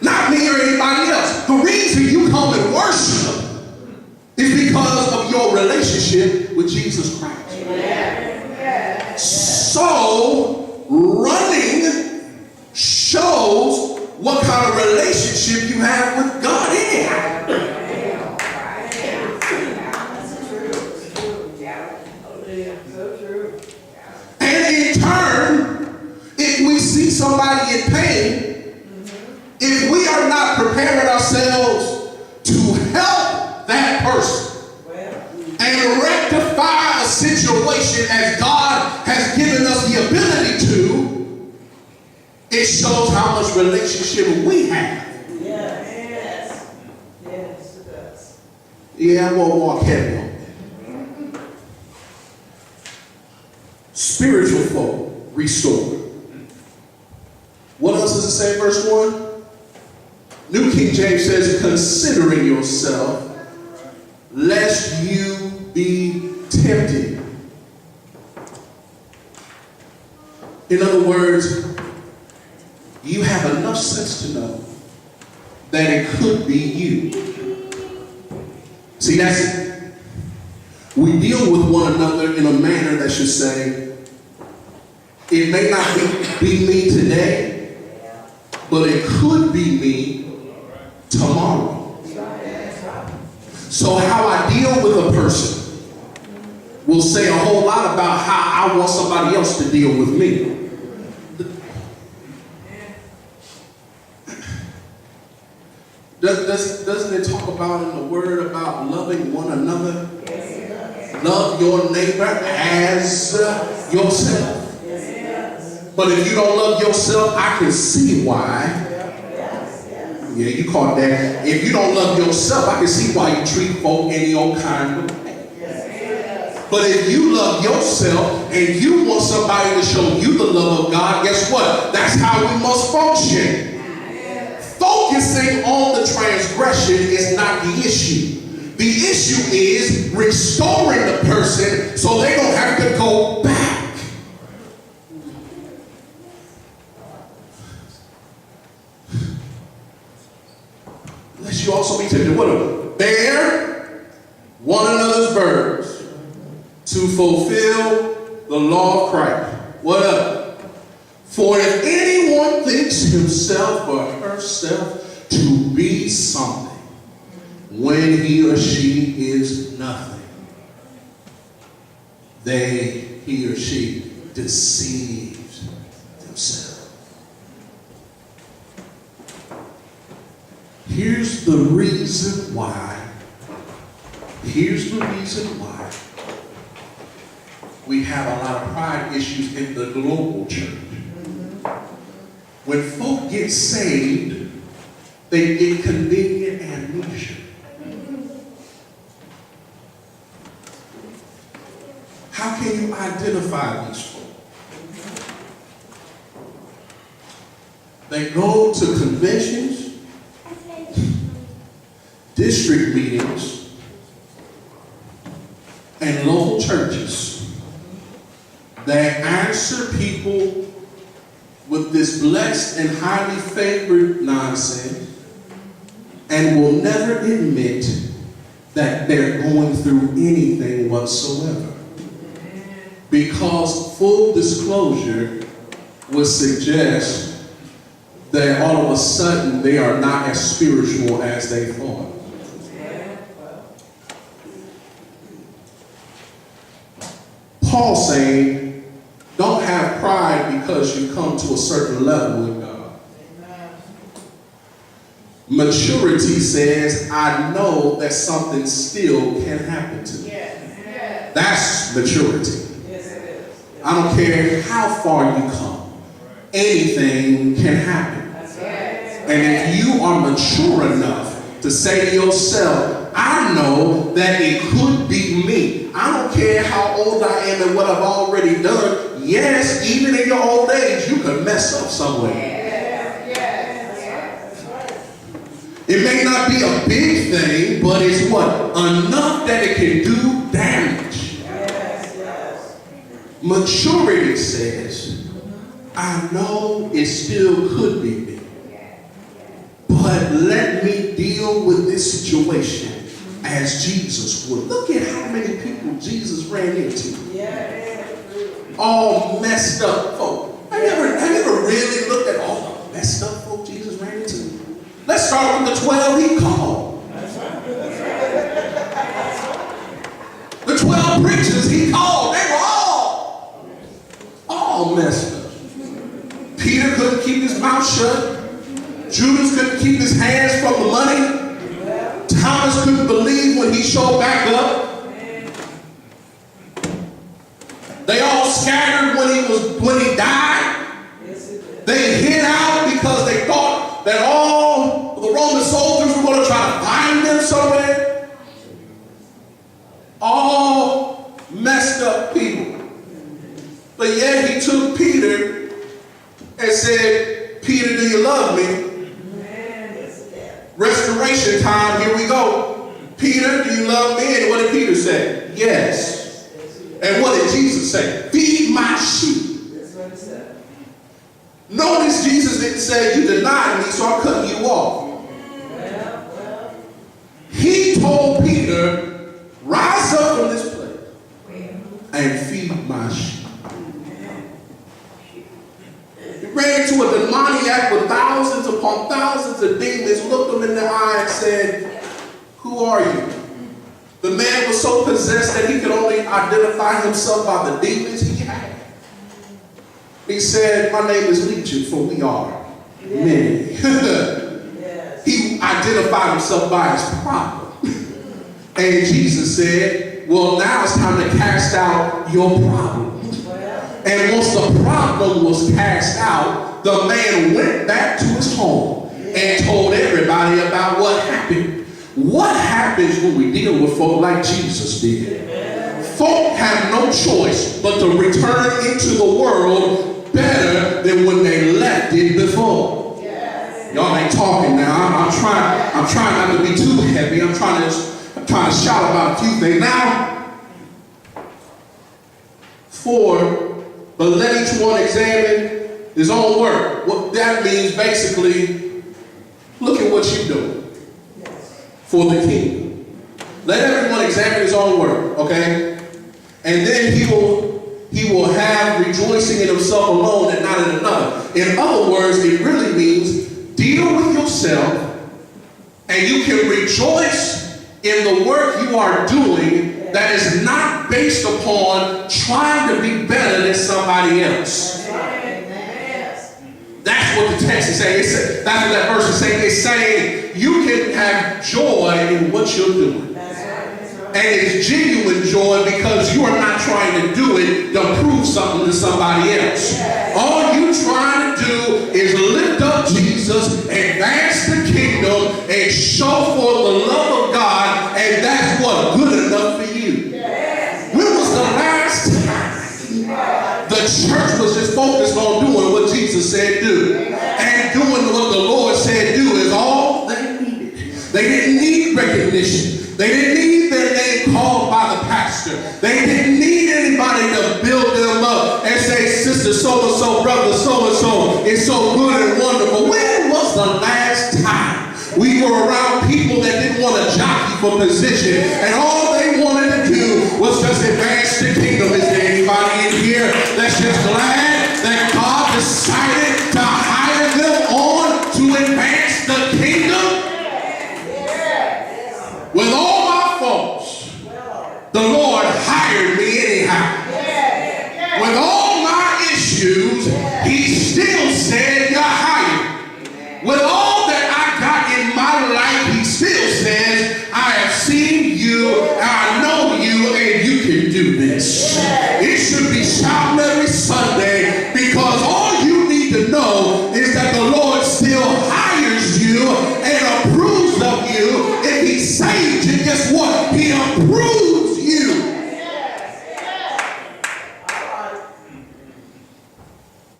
Not me or anybody else. The reason you come and worship is because of your relationship with Jesus Christ. So, running shows what kind of relationship you have with God anyhow. And in turn, if we see somebody in pain, if we are not preparing ourselves to help that person and rectify a situation as God has given us the ability to, it shows how much relationship we have. Yes, it does. Yeah, I won't walk heavy on that. Spiritual folk restored. What else does it say in verse 1? New King James says, considering yourself, lest you be tempted. In other words, you have enough sense to know that it could be you. See, that's it. We deal with one another in a manner that should say, it may not be me today, but it could be me tomorrow. So how I deal with a person will say a whole lot about how I want somebody else to deal with me. Doesn't it talk about in the word about loving one another? Love your neighbor as yourself. But if you don't love yourself, I can see why. Yeah, you caught that. If you don't love yourself, I can see why you treat folk any old kind of way. But if you love yourself and you want somebody to show you the love of God, guess what? That's how we must function. Focusing on the transgression is not the issue. The issue is restoring the person so they don't have to go back. Unless you also be tempted. What? Bear one another's burdens to fulfill the law of Christ. What up? For if anyone thinks himself or herself to be something, when he or she is nothing, he or she deceives themselves. Here's the reason why. We have a lot of pride issues in the global church. When folk get saved, they get convenient amnesia. How can you identify these folk? They go to conventions, district meetings, and local churches that answer people with this blessed and highly favored nonsense and will never admit that they're going through anything whatsoever. Because full disclosure would suggest that all of a sudden they are not as spiritual as they thought. Paul saying, don't have pride because you come to a certain level with God. Maturity says, I know that something still can happen to me. That's maturity. I don't care how far you come. Anything can happen. And if you are mature enough to say to yourself, I know that it could be me. I don't care how old I am and what I've already done. Yes, even in your old age, you could mess up somewhere. It may not be a big thing, but it's what? Enough that it can do damage. Maturity says, I know it still could be me. but let me deal with this situation as Jesus would. Look at how many people Jesus ran into. All messed up folk. Have you ever really looked at all the messed up folk Jesus ran into? Let's start with the 12 he called. The 12 preachers he called, they were all messed up. Peter couldn't keep his mouth shut. Judas couldn't keep his hands from the money. Thomas couldn't believe when he showed back up. They all scattered when he died. They hid out because they thought that all the Roman soldiers were going to try to find them somewhere. All messed up people. But yet he took Peter and said, Peter, do you love me? Restoration time, here we go. Peter, do you love me? And what did Peter say? Yes. And what did Jesus say? Feed my sheep. That's what he said. Notice Jesus didn't say, you denied me, so I'm cutting you off. Well. He told Peter, rise up from this place and feed my sheep. He ran into a demoniac with thousands upon thousands of demons, looked him in the eye and said, who are you? The man was so possessed that he could only identify himself by the demons he had. He said, my name is Legion, for we are many. He identified himself by his problem. And Jesus said, well, now it's time to cast out your problem. And once the problem was cast out, the man went back to his home and told everybody about what happened. What happens when we deal with folk like Jesus did? Folk have no choice but to return into the world better than when they left it before. Y'all ain't talking now. I'm trying not to be too heavy. I'm trying to shout about a few things. Now, 4, but let each one examine his own work. What that means basically, look at what you're doing for the kingdom. Let everyone examine his own work, okay? And then he will have rejoicing in himself alone and not in another. In other words, it really means deal with yourself and you can rejoice in the work you are doing that is not based upon trying to be better than somebody else. That's what the text is saying. That's what that verse is saying. It's saying you can have joy in what you're doing. And it's genuine joy because you are not trying to do it to prove something to somebody else. All you trying to do is lift up Jesus, advance the kingdom, and show forth the love of God, and that's what good enough for you. When was the last time the church was just focused on doing what Jesus said do? And doing what the Lord said do is all they needed. They didn't need recognition. They didn't need their name called by the pastor. They didn't need anybody to build them up and say, sister so-and-so, brother so-and-so, it's so good and wonderful. When was the last time we were around people that didn't want to jockey for position and all they wanted to do was just advance the kingdom?